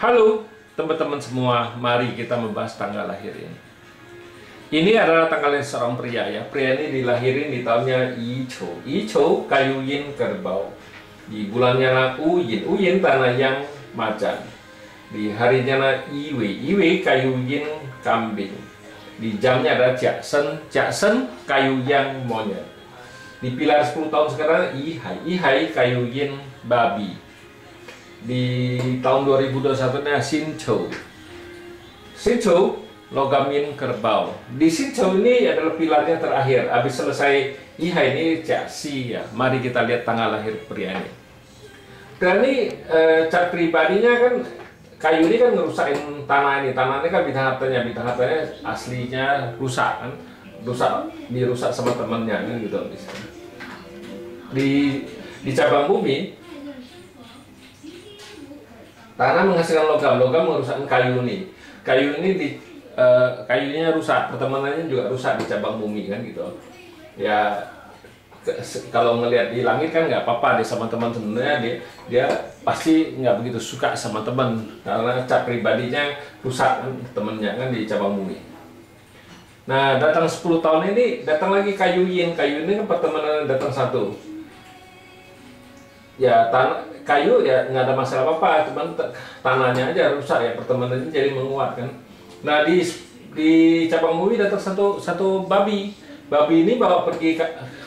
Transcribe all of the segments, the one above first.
Halo teman-teman semua, mari kita membahas tanggal lahir ini. Ini adalah tanggalnya seorang pria ya. Pria ini dilahirin di tahunnya Ichou. Ichou kayu yin kerbau. Di bulannya na Uyin. Uyin tanah yang macan. Di harinya na Iwe. Iwe kayu yin kambing. Di jamnya ada Jaksen. Jaksen kayu yang monyet. Di pilar 10 tahun sekarang Ihai. Ihai kayu yin babi. Di tahun 2021-nya Sinchou. Sinchou logam yin kerbau. Di Sinchou ini adalah pilarnya terakhir. Habis selesai Ihai ini Jaksi ya. Mari kita lihat tanggal lahir pria ini. Dan ini cat pribadinya kan, kayu ini kan ngerusakin tanah ini. Tanah ini kan bintang hartanya. Bintang hartanya aslinya rusak kan. Dirusak sama temannya kan gitu. Di cabang bumi tanah menghasilkan logam merusakkan kayu ini. Kayu ini kayunya rusak, pertemanannya juga rusak di cabang bumi kan gitu. Ya kalau ngelihat di langit kan nggak apa-apa deh sama teman, sebenarnya dia pasti nggak begitu suka sama teman karena cat pribadinya rusak kan, temennya kan di cabang bumi. Nah datang 10 tahun ini datang lagi kayu yin. Kayu ini kan pertemanan datang satu. Ya kayu ya nggak ada masalah apa-apa, cuman tanahnya aja rusak ya, pertemanannya jadi menguat kan. Nah di cabang bumi datang satu babi. Babi ini bawa pergi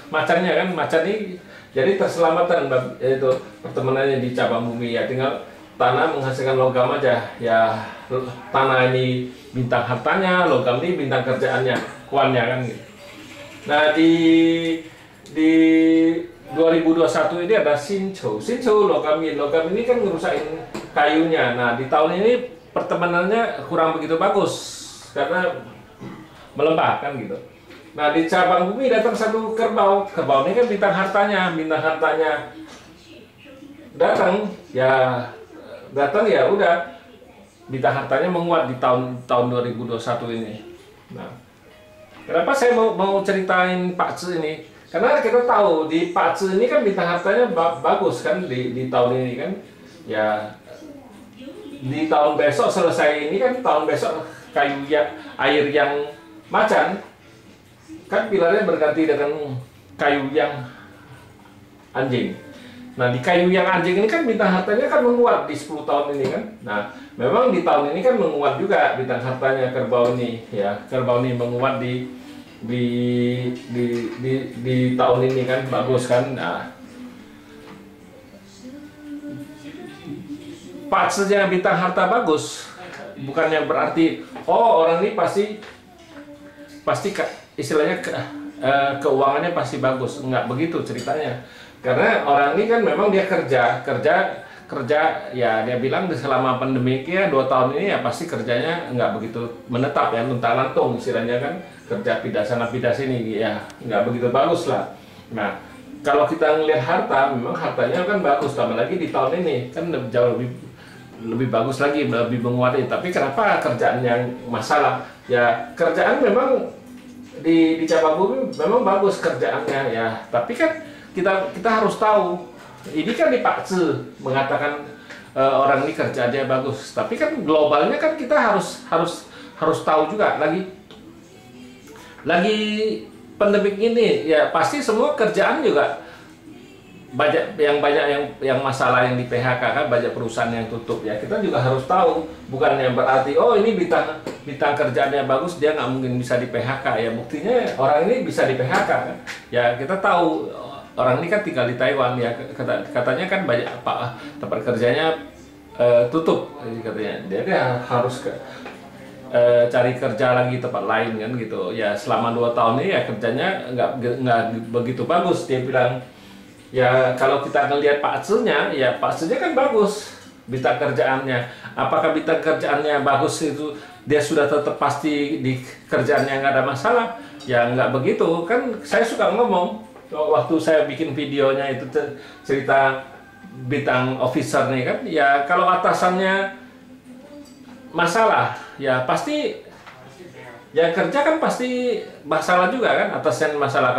macannya kan, macan ini jadi terselamatkan itu pertemanannya di cabang bumi ya, tinggal tanah menghasilkan logam aja ya. Tanah ini bintang hartanya, logam ini bintang kerjaannya, kuannya kan gitu. Nah di 2021 ini ada Sinchou. Sinchou logam yin. Logam ini kan ngerusakin kayunya. Nah di tahun ini pertemanannya kurang begitu bagus karena melembah kan gitu. Nah di cabang bumi datang satu kerbau. Kerbau ini kan bintang hartanya. Bintang hartanya datang ya udah, bintang hartanya menguat di tahun 2021 ini. Nah kenapa saya mau ceritain Pak Zi ini? Karena kita tahu di Pak Zi ini kan bintang hartanya bagus kan di tahun ini kan. Ya di tahun besok selesai ini kan, tahun besok kayu air yang macan kan pilarnya berganti dengan kayu yang anjing. Nah di kayu yang anjing ini kan bintang hartanya kan menguat di 10 tahun ini kan. Nah memang di tahun ini kan menguat juga bintang hartanya kerbau ini ya. Kerbau ini menguat di tahun ini kan, bagus kan. Nah patsnya bintang harta bagus bukannya berarti orang ini pasti istilahnya keuangannya pasti bagus. Enggak begitu ceritanya, karena orang ini kan memang dia kerja ya, dia bilang selama pandemi ya 2 tahun ini ya pasti kerjanya nggak begitu menetap ya, luntang-lantung istilahnya kan, kerja pindah sana pindah sini ya, nggak begitu bagus lah. Nah kalau kita ngelihat harta, memang hartanya kan bagus, tambah lagi di tahun ini kan jauh lebih bagus lagi, lebih menguatkan. Tapi kenapa kerjaan yang masalah ya? Kerjaan memang di cabang bumi memang bagus kerjaannya ya, tapi kan kita harus tahu. Ini kan di Pak Zi mengatakan orang ini kerjaannya bagus, tapi kan globalnya kan kita harus tahu juga. Lagi pandemik ini ya pasti semua kerjaan juga banyak yang masalah, yang di PHK kan, banyak perusahaan yang tutup ya. Kita juga harus tahu, bukan yang berarti oh ini bintang kerjaannya bagus dia nggak mungkin bisa di PHK ya. Buktinya orang ini bisa di PHK kan ya. Kita tahu orang ini kan tinggal di Taiwan ya, katanya kan banyak tempat kerjanya tutup katanya. Dia harus cari kerja lagi tempat lain kan gitu ya. Selama 2 tahun ini ya kerjanya nggak begitu bagus. Dia bilang ya kalau kita ngelihat Pak Zi-nya ya, Pak Zi-nya kan bagus bintang kerjaannya. Apakah bintang kerjaannya bagus itu dia sudah tetap pasti di kerjaannya nggak ada masalah? Ya nggak begitu kan. Saya suka ngomong waktu saya bikin videonya itu cerita bintang officer nih kan ya, kalau atasannya masalah ya pasti yang kerja kan pasti masalah juga kan, atasan masalah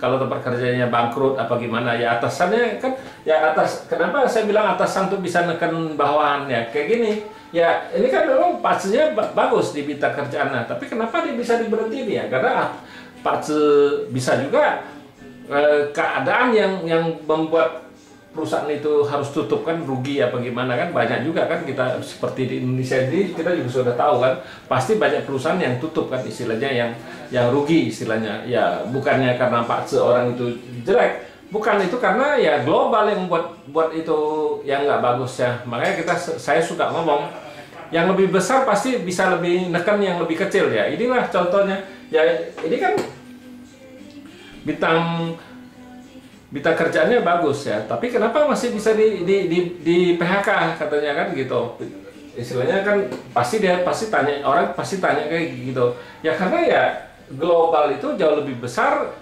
kalau tempat kerjanya bangkrut apa gimana ya, atasannya kan ya kenapa saya bilang atasan tuh bisa neken bawahan ya kayak gini ya, ini kan memang patsnya bagus di bidang kerjaan, nah, tapi kenapa dia bisa diberhenti ya, karena pats bisa juga keadaan yang membuat perusahaan itu harus tutup kan, rugi apa gimana kan, banyak juga kan, kita seperti di Indonesia ini kita juga sudah tahu kan, pasti banyak perusahaan yang tutup kan, istilahnya yang rugi istilahnya ya, bukannya karena pak seorang itu jelek, bukan, itu karena ya global yang buat itu yang nggak bagus ya. Makanya saya suka ngomong yang lebih besar pasti bisa lebih neken yang lebih kecil ya. Inilah contohnya ya, ini kan bintang kerjaannya bagus ya, tapi kenapa masih bisa di PHK katanya kan gitu, istilahnya kan pasti tanya, orang pasti tanya kayak gitu ya, karena ya global itu jauh lebih besar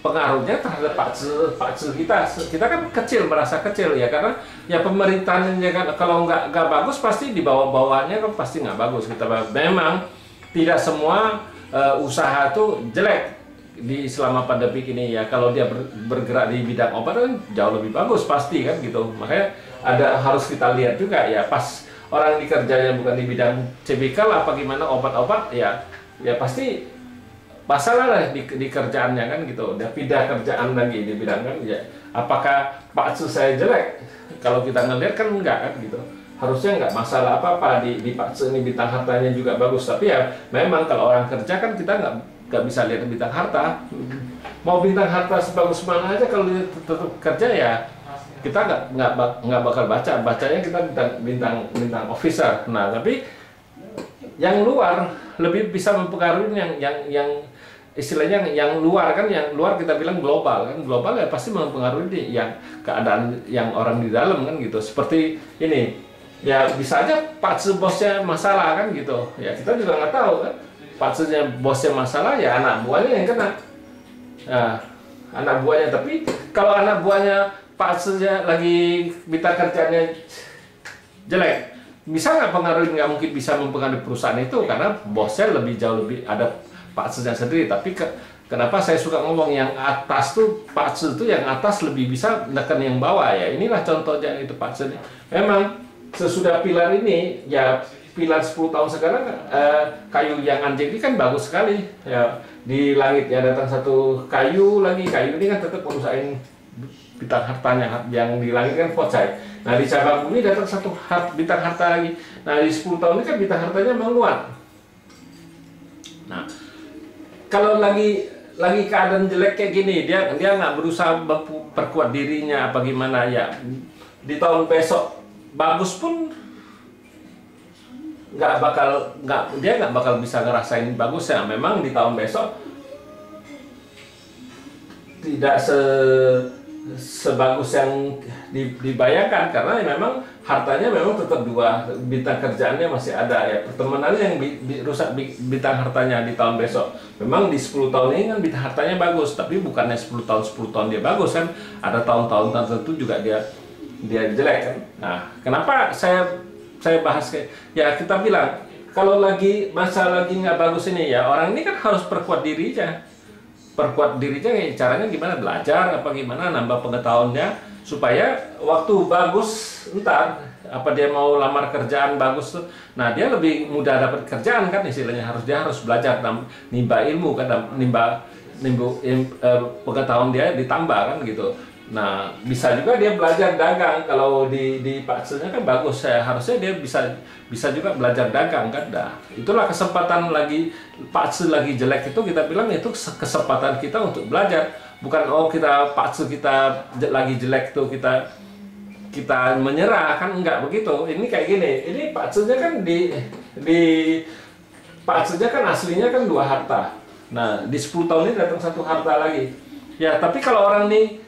pengaruhnya terhadap paksa kita kan kecil, merasa kecil ya, karena ya pemerintahannya kan kalau nggak bagus pasti di bawah-bawahnya kan pasti nggak bagus. Kita memang tidak semua usaha itu jelek di selama pandemi ini ya, kalau dia bergerak di bidang obat kan jauh lebih bagus pasti kan gitu. Makanya harus kita lihat juga ya, pas orang dikerjanya bukan di bidang CBK lah apa gimana obat-obat ya pasti masalah lah di kerjaannya kan gitu. Dia pindah kerjaan lagi di bidang kan ya, apakah Pak Su saya jelek? Kalau kita ngelihat kan enggak kan gitu, harusnya nggak masalah apa-apa di Pak Su ini, bintang hartanya juga bagus, tapi ya memang kalau orang kerja kan kita nggak bisa lihat bintang harta. Mau bintang harta sebagus mana aja, kalau dia tetap kerja ya kita nggak bakal bacanya kita bintang officer. Nah tapi yang luar lebih bisa mempengaruhi yang istilahnya yang luar kan, yang luar kita bilang global kan, global ya pasti mempengaruhi yang keadaan yang orang di dalam kan gitu. Seperti ini ya, bisa aja Pak bosnya masalah kan gitu ya, kita juga nggak tahu kan, Paksunya bosnya masalah ya anak buahnya yang kena. Nah, anak buahnya, tapi kalau anak buahnya paksunya lagi bintang kerjanya jelek, bisa nggak pengaruhi? Nggak mungkin bisa mempengaruhi perusahaan itu, karena bosnya jauh lebih ada paksunya sendiri. Tapi kenapa saya suka ngomong yang atas tuh, paksu itu yang atas lebih bisa menekan yang bawah ya. Inilah contohnya itu paksu. Memang sesudah pilar ini ya, pilar 10 tahun sekarang kayu yang anjing ini kan bagus sekali ya, di langit ya datang satu kayu lagi, kayu ini kan tetap merusakin bintang hartanya, yang di langit kan pocai. Nah di cabang bumi datang satu bintang harta lagi, nah di 10 tahun ini kan bintang hartanya menguat. Nah kalau lagi keadaan jelek kayak gini, dia nggak berusaha perkuat dirinya apa gimana ya, di tahun besok bagus pun dia nggak bakal bisa ngerasain bagusnya. Memang di tahun besok tidak sebagus yang dibayangkan, karena memang hartanya memang tetap dua, bintang kerjaannya masih ada ya, pertemanannya yang rusak bintang hartanya di tahun besok. Memang di 10 tahun ini kan bintang hartanya bagus, tapi bukannya 10 tahun dia bagus kan, ada tahun-tahun tertentu juga dia jelek kan. Nah kenapa saya bahas ya, kita bilang kalau lagi nggak bagus ini ya, orang ini kan harus perkuat dirinya ya, caranya gimana, belajar apa gimana, nambah pengetahuannya supaya waktu bagus entar apa dia mau lamar kerjaan bagus tuh, nah dia lebih mudah dapat kerjaan kan, istilahnya dia harus belajar, nimba ilmu kan, nimba pengetahuan dia ditambah kan gitu. Nah bisa juga dia belajar dagang, kalau di paksunya kan bagus ya, harusnya dia bisa juga belajar dagang kan. Nah itulah kesempatan, lagi paksu lagi jelek itu kita bilang itu kesempatan kita untuk belajar, bukan kita paksu kita lagi jelek tuh kita menyerah kan, enggak begitu. Ini kayak gini, ini paksunya kan paksunya kan aslinya kan 2 harta. Nah di 10 tahun ini datang 1 harta lagi ya, tapi kalau orang ini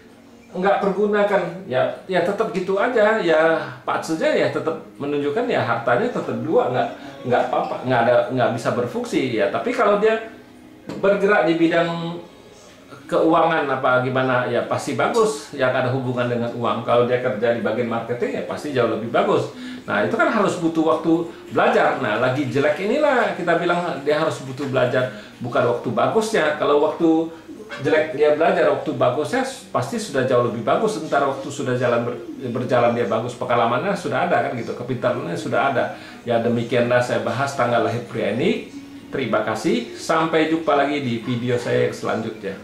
nggak pergunakan ya tetap gitu aja ya, paksunya ya tetap menunjukkan ya hartanya tetap 2, nggak apa-apa, nggak bisa berfungsi ya. Tapi kalau dia bergerak di bidang keuangan apa gimana ya pasti bagus, yang ada hubungan dengan uang. Kalau dia kerja di bagian marketing ya pasti jauh lebih bagus. Nah, itu kan harus butuh waktu belajar. Nah, lagi jelek inilah kita bilang dia harus butuh belajar, bukan waktu bagusnya. Kalau waktu jelek dia belajar, waktu bagusnya pasti sudah jauh lebih bagus. Ntar waktu sudah berjalan dia bagus, pengalamannya sudah ada kan gitu, kepintarannya sudah ada. Ya demikianlah saya bahas tanggal lahir pria ini. Terima kasih, sampai jumpa lagi di video saya yang selanjutnya.